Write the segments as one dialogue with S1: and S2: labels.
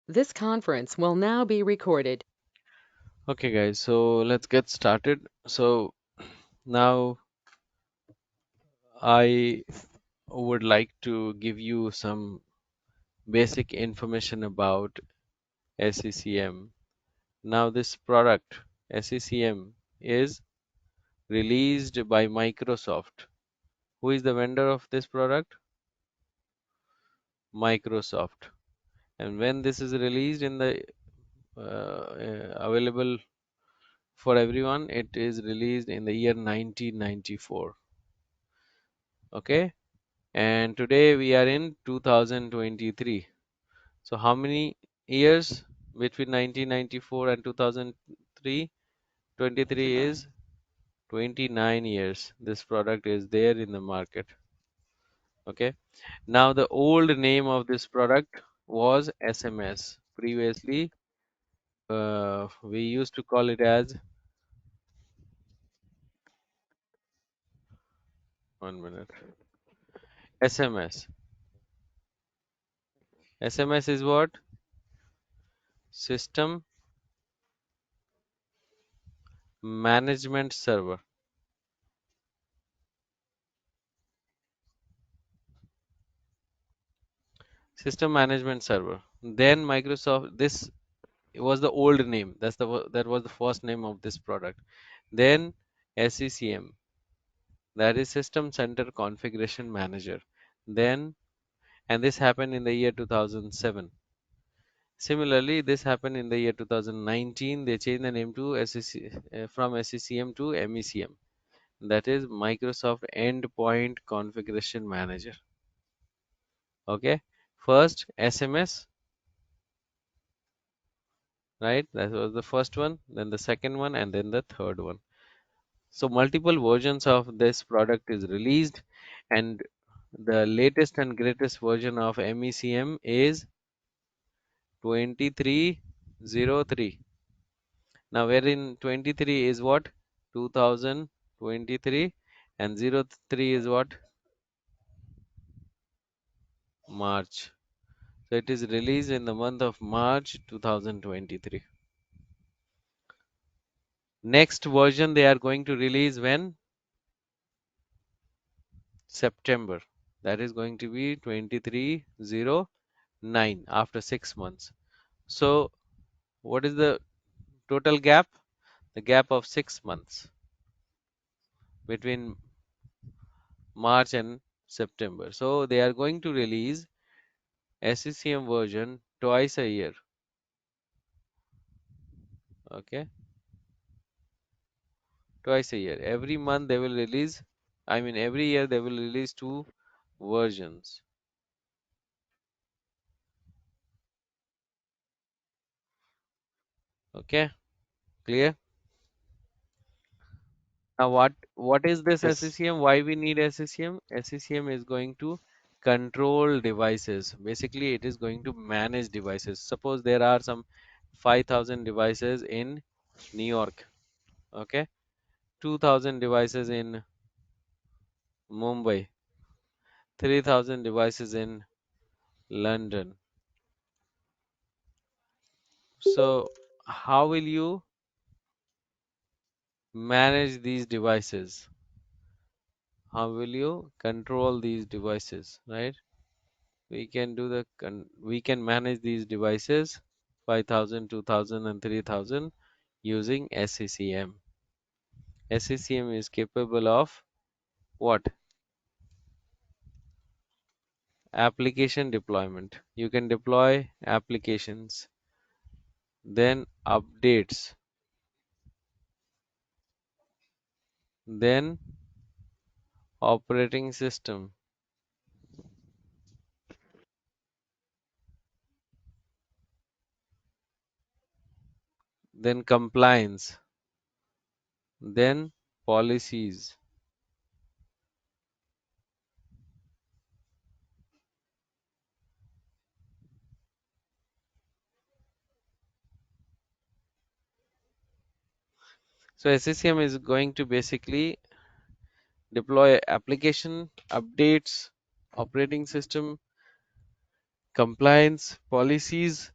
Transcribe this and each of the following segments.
S1: This conference will now be recorded.
S2: Okay, guys, so let's get started. So now I would like to give you some basic information about SCCM. Now, this product, SCCM, is released by Microsoft. Who is the vendor of this product? Microsoft. And when this is released in the available for everyone, it is released in the year 1994. Okay, and today we are in 2023. So how many years between 1994 and 2003? 23 is 29 years. This product is there in the market. Okay. Now the old name of this product was SMS. Previously, we used to call it as 1 minute. SMS. SMS is what? System Management Server. System Management Server. Then Microsoft. This it was the old name. That was the first name of this product. Then SCCM, that is System Center Configuration Manager. Then, and this happened in the year 2007. Similarly, this happened in the year 2019. They changed the name to from SCCM to MECM. That is Microsoft Endpoint Configuration Manager. Okay. First SMS, right? That was the first one. Then the second one, and then the third one. So multiple versions of this product is released, and the latest and greatest version of MECM is 2303. Now, wherein 23 is what? 2023, and 03 is what? March. So it is released in the month of March 2023. Next version they are going to release when? September. That is going to be 2309 after 6 months. So, what is the total gap? The gap of 6 months between March and September. So, they are going to release SCCM version twice a year. Okay, twice a year. Every month they will release, I mean, every year they will release two versions. Okay, clear? Now, what is this
S3: Yes.
S2: SCCM? Why we need SCCM? SCCM is going to control devices. Basically, it is going to manage devices. Suppose there are some 5,000 devices in New York, okay, 2,000 devices in Mumbai, 3,000 devices in London. So, how will you manage these devices? How will you control these devices, right? We can do we can manage these devices 5,000, 2,000, and 3,000 using SCCM. SCCM is capable of what? Application deployment. You can deploy applications, then updates, then operating system, then compliance, then policies. So SCCM is going to basically deploy application, updates, operating system, compliance, policies,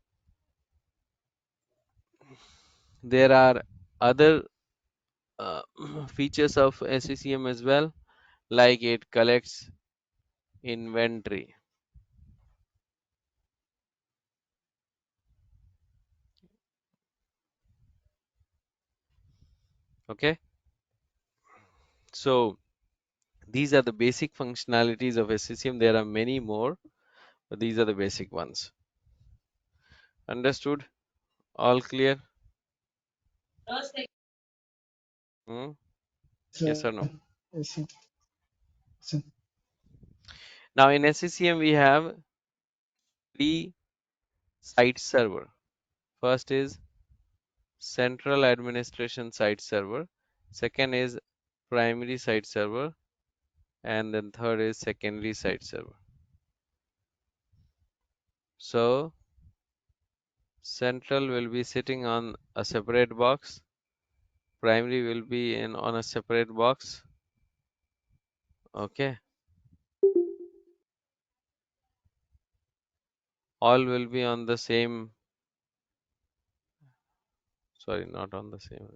S2: There are other uh, features of SCCM as well, like it collects inventory. Okay, so these are the basic functionalities of SCCM. There are many more, but these are the basic ones. Understood? All clear? Hmm? Yes or no?
S3: Yes, sir. Sir.
S2: Now in SCCM we have three site server. First is central administration site server. Second is primary site server, and then third is secondary site server. So central will be sitting on a separate box, primary will be in on a separate box. Okay, all will be on the same, sorry, not on the same.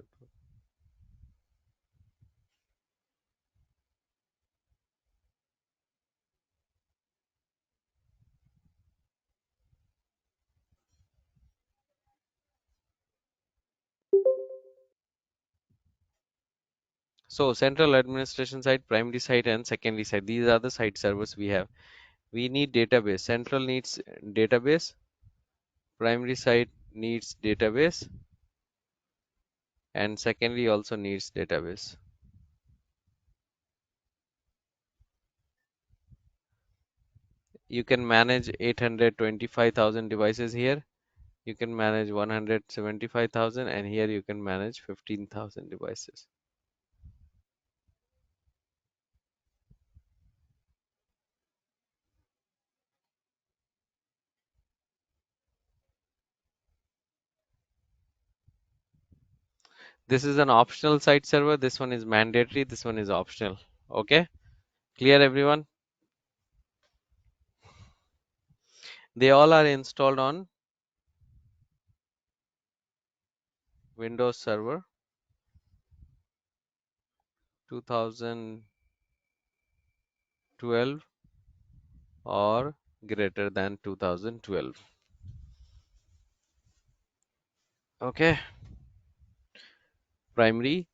S2: So central administration site, primary site, and secondary site, these are the site servers we have. We need database. Central needs database, primary site needs database, and secondary also needs database. You can manage 825,000 devices here. You can manage 175,000, and here you can manage 15,000 devices. This is an optional site server. This one is mandatory. This one is optional. Okay, clear everyone? They all are installed on Windows Server 2012 or greater than 2012. Okay, primary,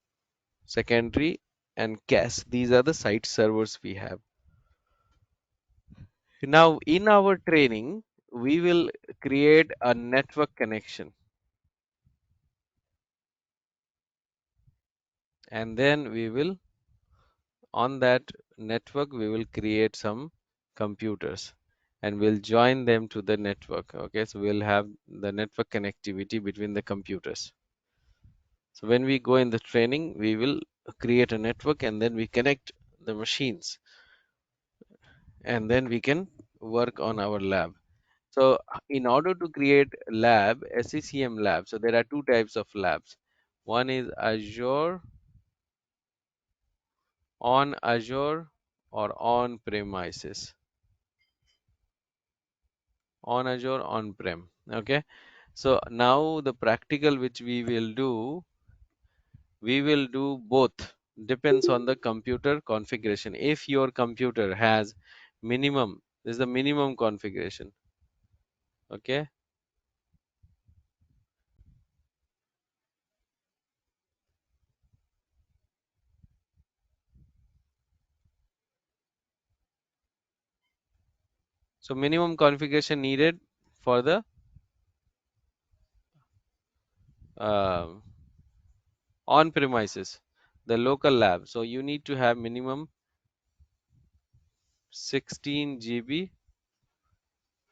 S2: secondary, and cache. These are the site servers we have. Now, in our training, we will create a network connection, and then we will, on that network, we will create some computers and we'll join them to the network. Okay, so we'll have the network connectivity between the computers. So when we go in the training, we will create a network and then we connect the machines and then we can work on our lab. So in order to create lab, SCCM lab, so there are two types of labs. One is Azure or on premises. On Azure, on prem. Okay. So now the practical which we will do both. Depends on the computer configuration. If your computer has minimum, this is the minimum configuration. Okay. So minimum configuration needed for the uh, on premises, the local lab. So you need to have minimum 16 GB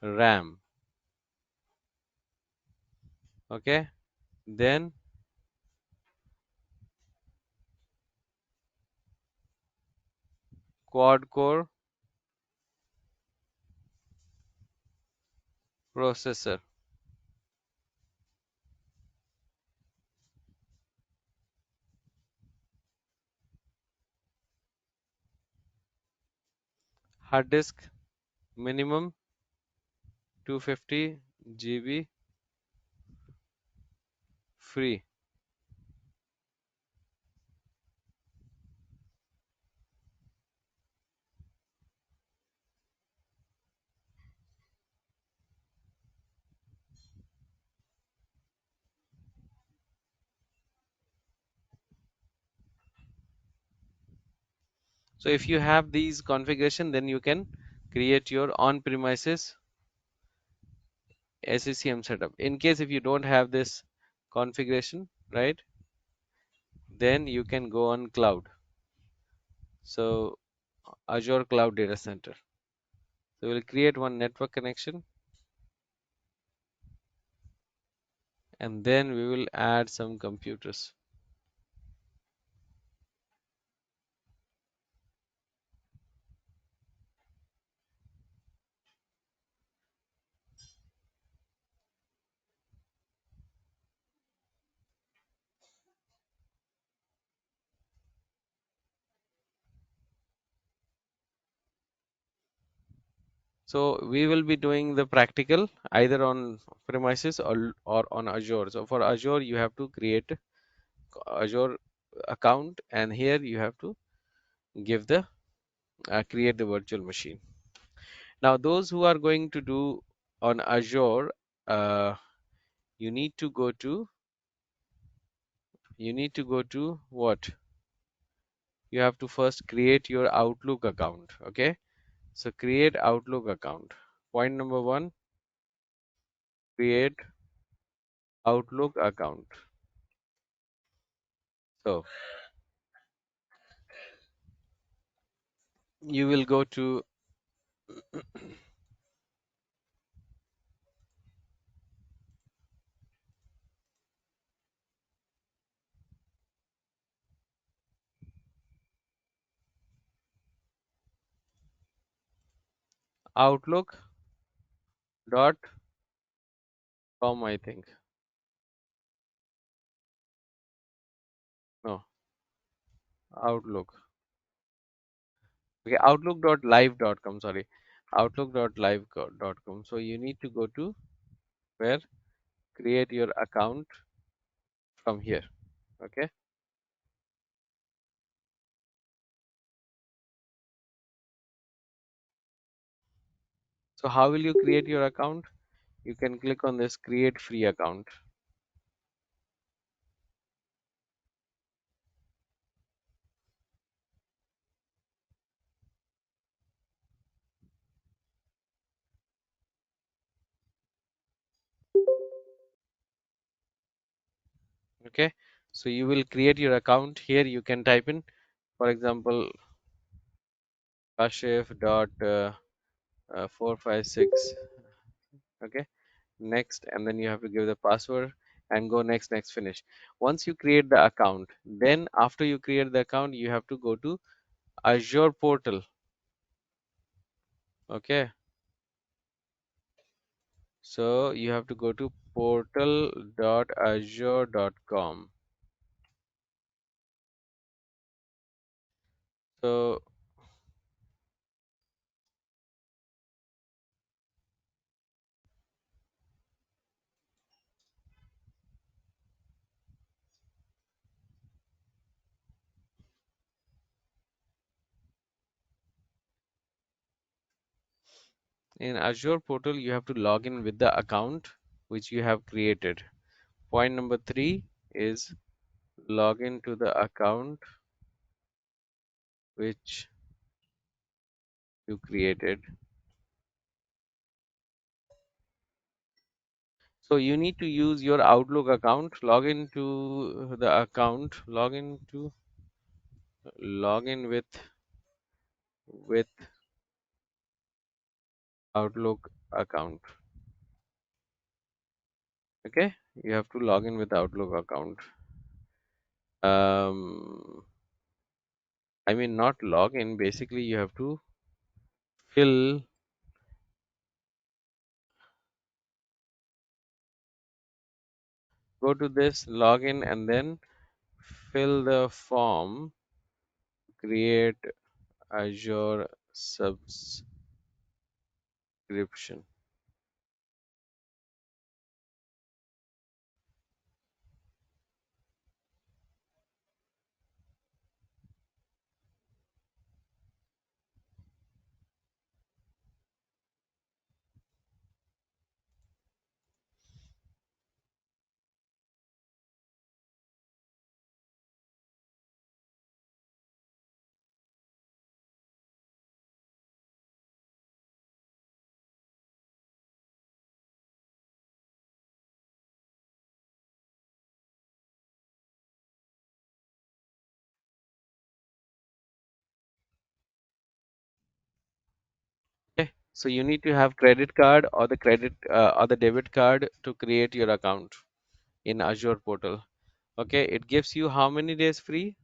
S2: RAM. Okay. Then quad core processor. Hard disk minimum 250 GB free. So if you have these configuration, then you can create your on-premises SCCM setup. In case if you don't have this configuration, right, then you can go on cloud. So Azure Cloud Data Center. So we'll create one network connection, and then we will add some computers. So we will be doing the practical either on premises or on Azure. So for Azure, you have to create Azure account, and here you have to give the create the virtual machine. Now those who are going to do on Azure, uh, you need to go to what? You have to first create your Outlook account. Okay, so create Outlook account. Point number one, create Outlook account. So you will go to outlook.com, I think. No, Outlook. Okay, outlook.live.com, sorry. Outlook.live.com. So you need to go to where? Create your account from here. Okay. So how will you create your account? You can click on this create free account. Okay. So you will create your account here. You can type in, for example, kashif.456. Okay. Next, and then you have to give the password and go next, next, finish. Once you create the account, then after you create the account, you have to go to Azure portal. Okay. So you have to go to portal.azure.com. So in Azure portal, you have to log in with the account which you have created. Point number 3 is log in to the account which you created. So you need to use your Outlook account, log into the account, log in with Outlook account. Okay, you have to log in with Outlook account. I mean, not log in, basically you have to fill, go to this login and then fill the form, create Azure subscription. So you need to have credit card or the credit or the debit card to create your account in Azure portal. Okay, it gives you how many days free?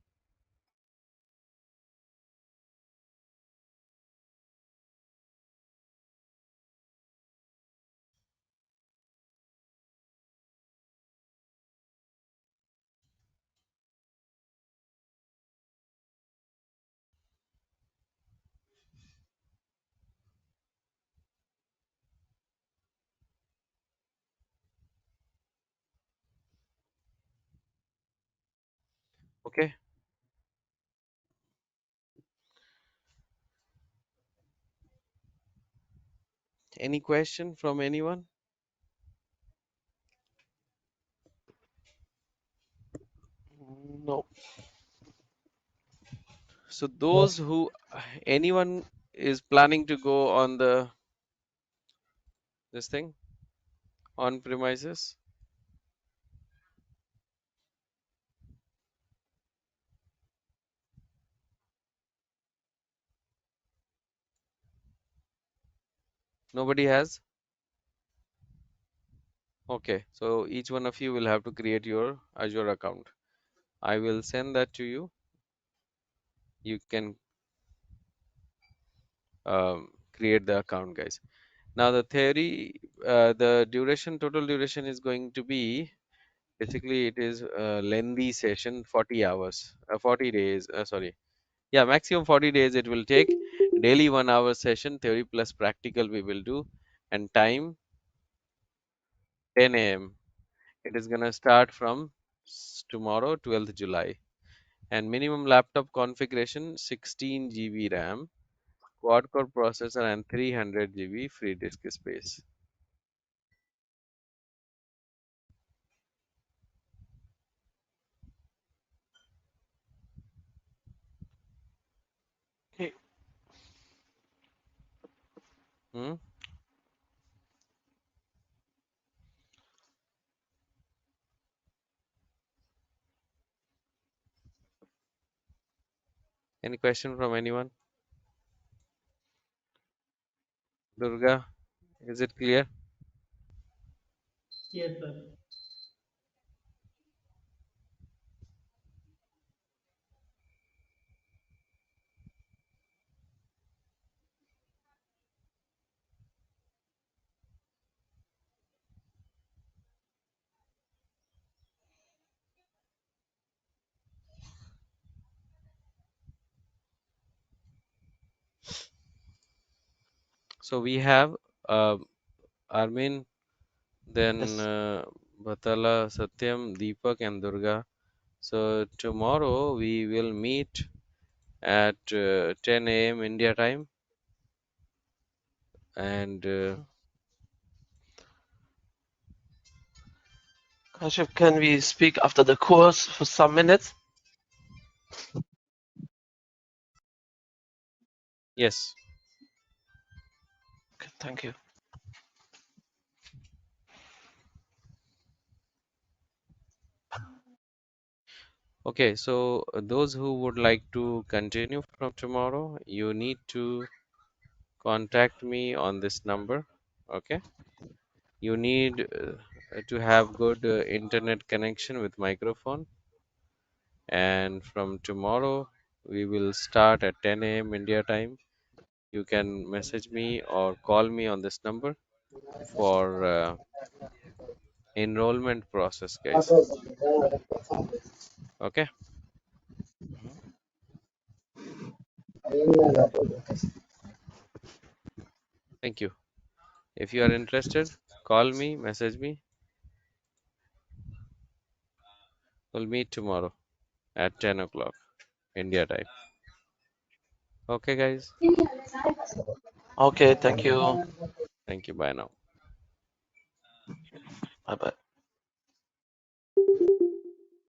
S2: Okay, any question from anyone?
S4: No.
S2: So those who anyone is planning to go on the this thing on premises? Nobody has? Okay, so each one of you will have to create your Azure account. I will send that to you. You can create the account, guys. Now the theory, the duration, total duration is going to be basically it is a lengthy session, 40 hours, 40 days. Sorry, yeah, maximum 40 days it will take. Daily 1 hour session, theory plus practical we will do, and time 10 a.m. It is gonna start from tomorrow, 12th July. And minimum laptop configuration 16 GB RAM, quad core processor, and 300 GB free disk space.
S4: Okay.
S2: Hmm? Any question from anyone? Durga, is it clear?
S3: Yes, sir.
S2: So we have Armin, then
S4: Yes.
S2: Bhatala, Satyam, Deepak, and Durga. So tomorrow we will meet at 10 a.m. India time, and
S4: Kashif, can we speak after the course for some minutes?
S2: yes.
S4: Okay, thank you.
S2: Okay, so those who would like to continue from tomorrow, you need to contact me on this number. Okay, you need to have good internet connection with microphone, and from tomorrow we will start at 10 a.m. India time. You can message me or call me on this number for enrollment process, guys. Okay, thank you. If you are interested, call me, message me. We'll meet tomorrow at 10 o'clock India time. Okay, guys.
S4: Okay, thank you.
S2: Thank you. Bye now.
S4: Bye bye.